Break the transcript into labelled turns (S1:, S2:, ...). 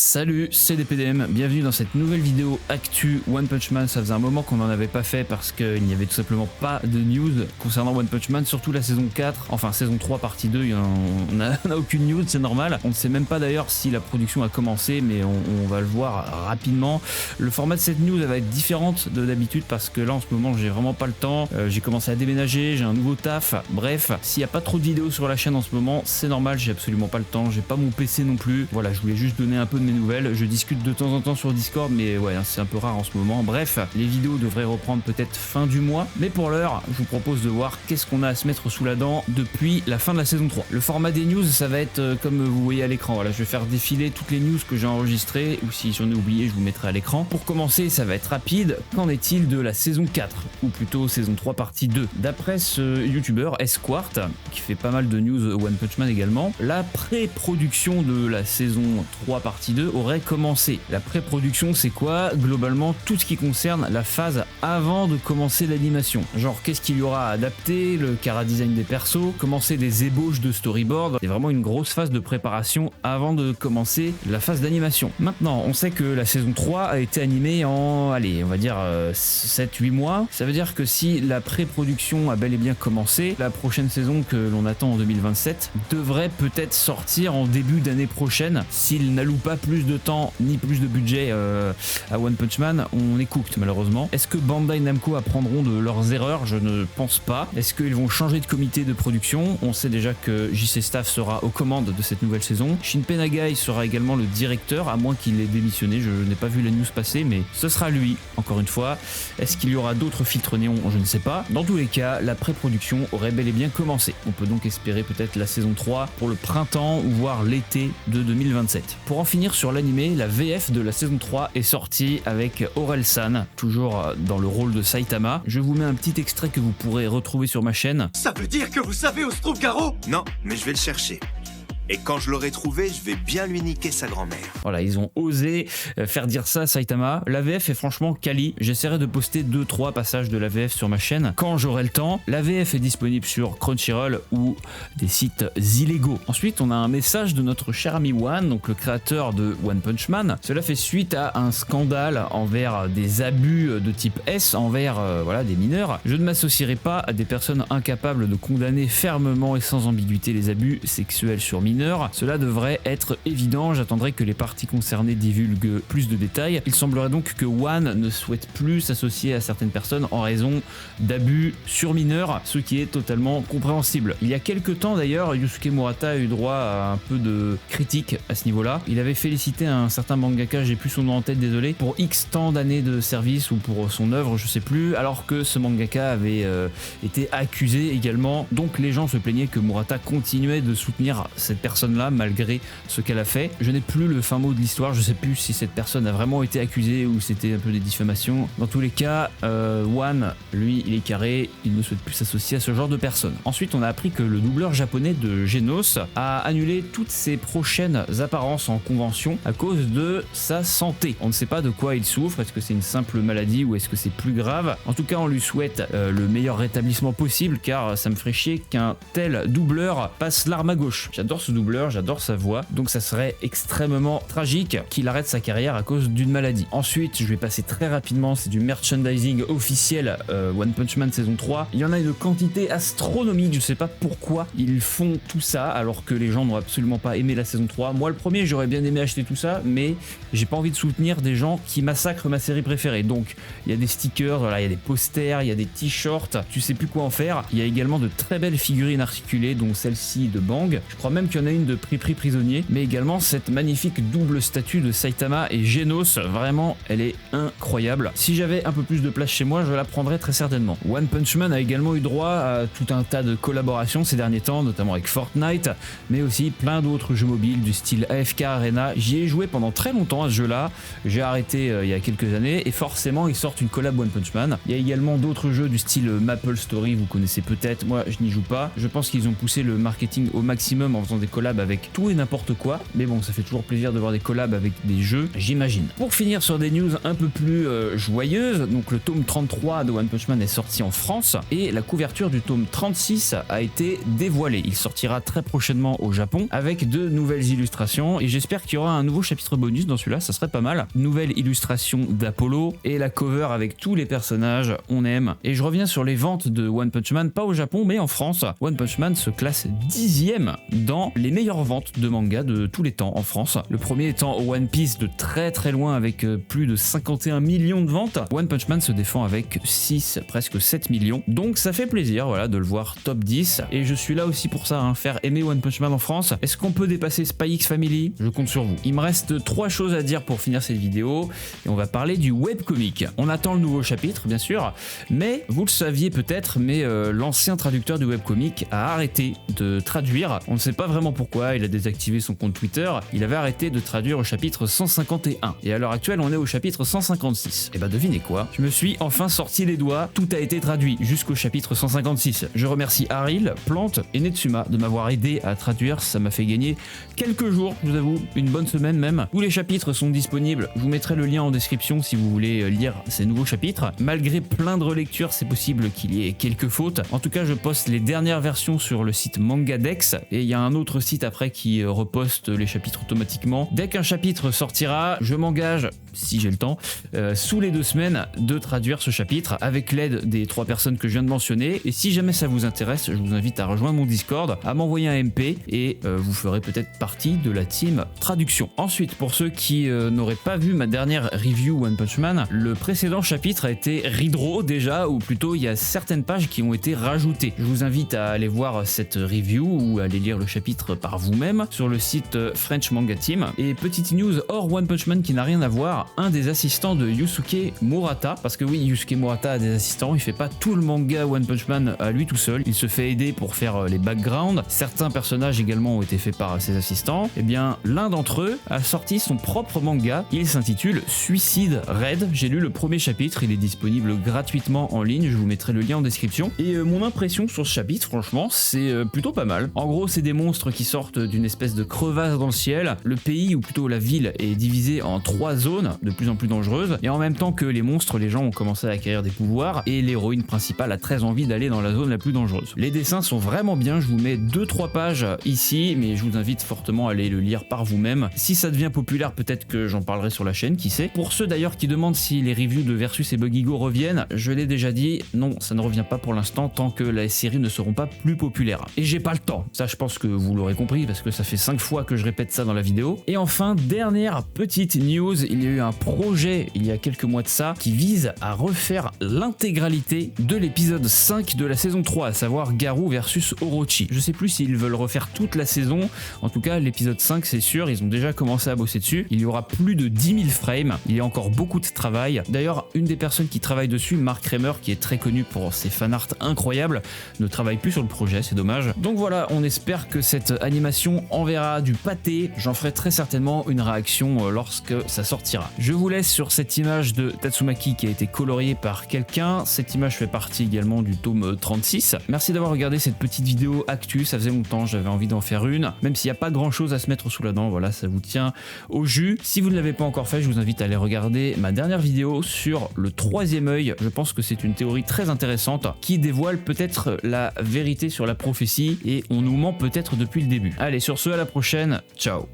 S1: Salut, c'est DPDM, bienvenue dans cette nouvelle vidéo Actu One Punch Man. Ça faisait un moment qu'on n'en avait pas fait parce qu'il n'y avait tout simplement pas de news concernant One Punch Man, surtout la saison 4, enfin saison 3 partie 2, on n'a aucune news, c'est normal. On ne sait même pas d'ailleurs si la production a commencé, mais on va le voir rapidement. Le format de cette news va être différente de d'habitude parce que là en ce moment j'ai vraiment pas le temps, j'ai commencé à déménager, j'ai un nouveau taf, bref, s'il n'y a pas trop de vidéos sur la chaîne en ce moment, c'est normal, j'ai absolument pas le temps, j'ai pas mon PC non plus. Voilà, je voulais juste donner un peu de mes nouvelles. Je discute de temps en temps sur Discord, mais ouais, c'est un peu rare en ce moment. Bref, les vidéos devraient reprendre peut-être fin du mois, mais pour l'heure, je vous propose de voir qu'est-ce qu'on a à se mettre sous la dent depuis la fin de la saison 3. Le format des news, ça va être comme vous voyez à l'écran. Voilà, je vais faire défiler toutes les news que j'ai enregistrées, ou si j'en ai oublié, je vous mettrai à l'écran. Pour commencer, ça va être rapide. Qu'en est-il de la saison 4, ou plutôt saison 3 partie 2? D'après ce youtubeur, Esquart, qui fait pas mal de news One Punch Man également, la pré-production de la saison 3 partie 2 aurait commencé. La pré-production, c'est quoi? Globalement, tout ce qui concerne la phase avant de commencer l'animation. Genre, qu'est-ce qu'il y aura à adapter, le chara-design des persos, commencer des ébauches de storyboard. C'est vraiment une grosse phase de préparation avant de commencer la phase d'animation. Maintenant, on sait que la saison 3 a été animée en, allez, on va dire 7-8 mois. Ça veut dire que si la pré-production a bel et bien commencé, la prochaine saison que l'on attend en 2027 devrait peut-être sortir en début d'année prochaine. S'il n'alloue pas plus de temps ni plus de budget à One Punch Man, on est cooked malheureusement. Est-ce que Bandai Namco apprendront de leurs erreurs? Je ne pense pas. Est-ce qu'ils vont changer de comité de production? On sait déjà que JC Staff sera aux commandes de cette nouvelle saison. Shinpei Nagai sera également le directeur, à moins qu'il ait démissionné. Je n'ai pas vu la news passer, mais ce sera lui, encore une fois. Est-ce qu'il y aura d'autres filtres néons? Je ne sais pas. Dans tous les cas, la pré-production aurait bel et bien commencé. On peut donc espérer peut-être la saison 3 pour le printemps ou voire l'été de 2027. Pour en finir sur l'animé, la VF de la saison 3 est sortie avec Orelsan, toujours dans le rôle de Saitama. Je vous mets un petit extrait que vous pourrez retrouver sur ma chaîne.
S2: Ça veut dire que vous savez où se trouve Garo?
S3: Non, mais je vais le chercher. Et quand je l'aurai trouvé, je vais bien lui niquer sa grand-mère.
S1: Voilà, ils ont osé faire dire ça à Saitama. La VF est franchement quali. J'essaierai de poster 2-3 passages de la VF sur ma chaîne quand j'aurai le temps. La VF est disponible sur Crunchyroll ou des sites illégaux. Ensuite, on a un message de notre cher ami One, donc le créateur de One Punch Man. Cela fait suite à un scandale envers des abus de type S envers voilà, des mineurs. Je ne m'associerai pas à des personnes incapables de condamner fermement et sans ambiguïté les abus sexuels sur mineurs. Cela devrait être évident, j'attendrai que les parties concernées divulguent plus de détails. Il semblerait donc que One ne souhaite plus s'associer à certaines personnes en raison d'abus sur mineurs, ce qui est totalement compréhensible. Il y a quelques temps d'ailleurs, Yusuke Murata a eu droit à un peu de critique à ce niveau-là. Il avait félicité un certain mangaka, j'ai plus son nom en tête, désolé, pour X temps d'années de service ou pour son œuvre, je sais plus, alors que ce mangaka avait été accusé également. Donc les gens se plaignaient que Murata continuait de soutenir cette personne là malgré ce qu'elle a fait. Je n'ai plus le fin mot de l'histoire, je sais plus si cette personne a vraiment été accusée ou c'était un peu des diffamations. Dans tous les cas, One, lui, il est carré, il ne souhaite plus s'associer à ce genre de personnes. Ensuite, on a appris que le doubleur japonais de Genos a annulé toutes ses prochaines apparences en convention à cause de sa santé. On ne sait pas de quoi il souffre, est-ce que c'est une simple maladie ou est-ce que c'est plus grave. En tout cas, on lui souhaite le meilleur rétablissement possible car ça me ferait chier qu'un tel doubleur passe l'arme à gauche. J'adore ce doubleur, j'adore sa voix, donc ça serait extrêmement tragique qu'il arrête sa carrière à cause d'une maladie. Ensuite, je vais passer très rapidement, c'est du merchandising officiel One Punch Man saison 3. Il y en a une quantité astronomique, je sais pas pourquoi ils font tout ça alors que les gens n'ont absolument pas aimé la saison 3. Moi le premier, j'aurais bien aimé acheter tout ça, mais j'ai pas envie de soutenir des gens qui massacrent ma série préférée. Donc il y a des stickers, voilà, il y a des posters, il y a des t-shirts, tu sais plus quoi en faire. Il y a également de très belles figurines articulées, dont celle-ci de Bang. Je crois même qu'il y en a une de Pri prisonnier, mais également cette magnifique double statue de Saitama et Genos. Vraiment, elle est incroyable. Si j'avais un peu plus de place chez moi, je la prendrais très certainement. One Punch Man a également eu droit à tout un tas de collaborations ces derniers temps, notamment avec Fortnite, mais aussi plein d'autres jeux mobiles du style AFK Arena. J'y ai joué pendant très longtemps à ce jeu-là. J'ai arrêté il y a quelques années et forcément ils sortent une collab One Punch Man. Il y a également d'autres jeux du style Maple Story, vous connaissez peut-être. Moi, je n'y joue pas. Je pense qu'ils ont poussé le marketing au maximum en faisant des collabs avec tout et n'importe quoi, mais bon, ça fait toujours plaisir de voir des collabs avec des jeux, j'imagine. Pour finir sur des news un peu plus joyeuses, donc le tome 33 de One Punch Man est sorti en France et la couverture du tome 36 a été dévoilée. Il sortira très prochainement au Japon avec de nouvelles illustrations et j'espère qu'il y aura un nouveau chapitre bonus dans celui-là, ça serait pas mal. Nouvelle illustration d'Apollo et la cover avec tous les personnages, on aime. Et je reviens sur les ventes de One Punch Man, pas au Japon mais en France. One Punch Man se classe 10e dans les meilleures ventes de manga de tous les temps en France. Le premier étant One Piece de très très loin avec plus de 51 millions de ventes. One Punch Man se défend avec 6, presque 7 millions. Donc ça fait plaisir voilà, de le voir top 10. Et je suis là aussi pour ça, hein, faire aimer One Punch Man en France. Est-ce qu'on peut dépasser Spy X Family? Je compte sur vous. Il me reste 3 choses à dire pour finir cette vidéo. Et on va parler du webcomic. On attend le nouveau chapitre, bien sûr. Mais vous le saviez peut-être, mais l'ancien traducteur du webcomic a arrêté de traduire. On ne sait pas vraiment pourquoi. Il a désactivé son compte Twitter. Il avait arrêté de traduire au chapitre 151. Et à l'heure actuelle, on est au chapitre 156. Et bah devinez quoi? Je me suis enfin sorti les doigts. Tout a été traduit jusqu'au chapitre 156. Je remercie Aril, Plante et Netsuma de m'avoir aidé à traduire. Ça m'a fait gagner quelques jours, je vous avoue, une bonne semaine même. Tous les chapitres sont disponibles. Je vous mettrai le lien en description si vous voulez lire ces nouveaux chapitres. Malgré plein de relectures, c'est possible qu'il y ait quelques fautes. En tout cas, je poste les dernières versions sur le site Mangadex et il y a un autre site après qui reposte les chapitres automatiquement. Dès qu'un chapitre sortira, je m'engage, si j'ai le temps, sous les 2 semaines de traduire ce chapitre avec l'aide des 3 personnes que je viens de mentionner. Et si jamais ça vous intéresse, je vous invite à rejoindre mon Discord, à m'envoyer un MP et vous ferez peut-être partie de la team traduction. Ensuite, pour ceux qui n'auraient pas vu ma dernière review One Punch Man, le précédent chapitre a été redraw déjà, ou plutôt il y a certaines pages qui ont été rajoutées. Je vous invite à aller voir cette review ou à aller lire le chapitre par vous-même sur le site French Manga Team. Et petite news hors One Punch Man qui n'a rien à voir, un des assistants de Yusuke Murata, parce que oui, Yusuke Murata a des assistants, il fait pas tout le manga One Punch Man à lui tout seul, il se fait aider pour faire les backgrounds. Certains personnages également ont été faits par ses assistants. Et bien, l'un d'entre eux a sorti son propre manga, il s'intitule Suicide Red. J'ai lu le premier chapitre, il est disponible gratuitement en ligne, je vous mettrai le lien en description. Et mon impression sur ce chapitre, franchement, c'est plutôt pas mal. En gros, c'est des monstres qui sortent d'une espèce de crevasse dans le ciel. Le pays, ou plutôt la ville, est divisé en 3 zones de plus en plus dangereuses. Et en même temps que les monstres, les gens ont commencé à acquérir des pouvoirs et l'héroïne principale a très envie d'aller dans la zone la plus dangereuse. Les dessins sont vraiment bien, je vous mets 2-3 pages ici, mais je vous invite fortement à aller le lire par vous-même. Si ça devient populaire, peut-être que j'en parlerai sur la chaîne, qui sait. Pour ceux d'ailleurs qui demandent si les reviews de Versus et Bugigo reviennent, je l'ai déjà dit, non, ça ne revient pas pour l'instant tant que les séries ne seront pas plus populaires. Et j'ai pas le temps. Ça, je pense que vous l'aurez compris parce que ça fait 5 fois que je répète ça dans la vidéo. Et enfin, dernière petite news, il y a eu un projet il y a quelques mois de ça qui vise à refaire l'intégralité de l'épisode 5 de la saison 3, à savoir Garou versus Orochi. Je sais plus s'ils veulent refaire toute la saison, en tout cas l'épisode 5 c'est sûr, ils ont déjà commencé à bosser dessus. Il y aura plus de 10 000 frames, il y a encore beaucoup de travail. D'ailleurs, une des personnes qui travaille dessus, Mark Kramer, qui est très connu pour ses fanarts incroyables, ne travaille plus sur le projet, c'est dommage. Donc voilà, on espère que cette animation enverra du pâté. J'en ferai très certainement une réaction lorsque ça sortira. Je vous laisse sur cette image de Tatsumaki qui a été coloriée par quelqu'un. Cette image fait partie également du tome 36. Merci d'avoir regardé cette petite vidéo actu, ça faisait longtemps, j'avais envie d'en faire une. Même s'il n'y a pas grand chose à se mettre sous la dent, voilà, ça vous tient au jus. Si vous ne l'avez pas encore fait, je vous invite à aller regarder ma dernière vidéo sur le 3e œil. Je pense que c'est une théorie très intéressante qui dévoile peut-être la vérité sur la prophétie et on nous ment peut-être depuis le début. Allez, sur ce, à la prochaine, ciao.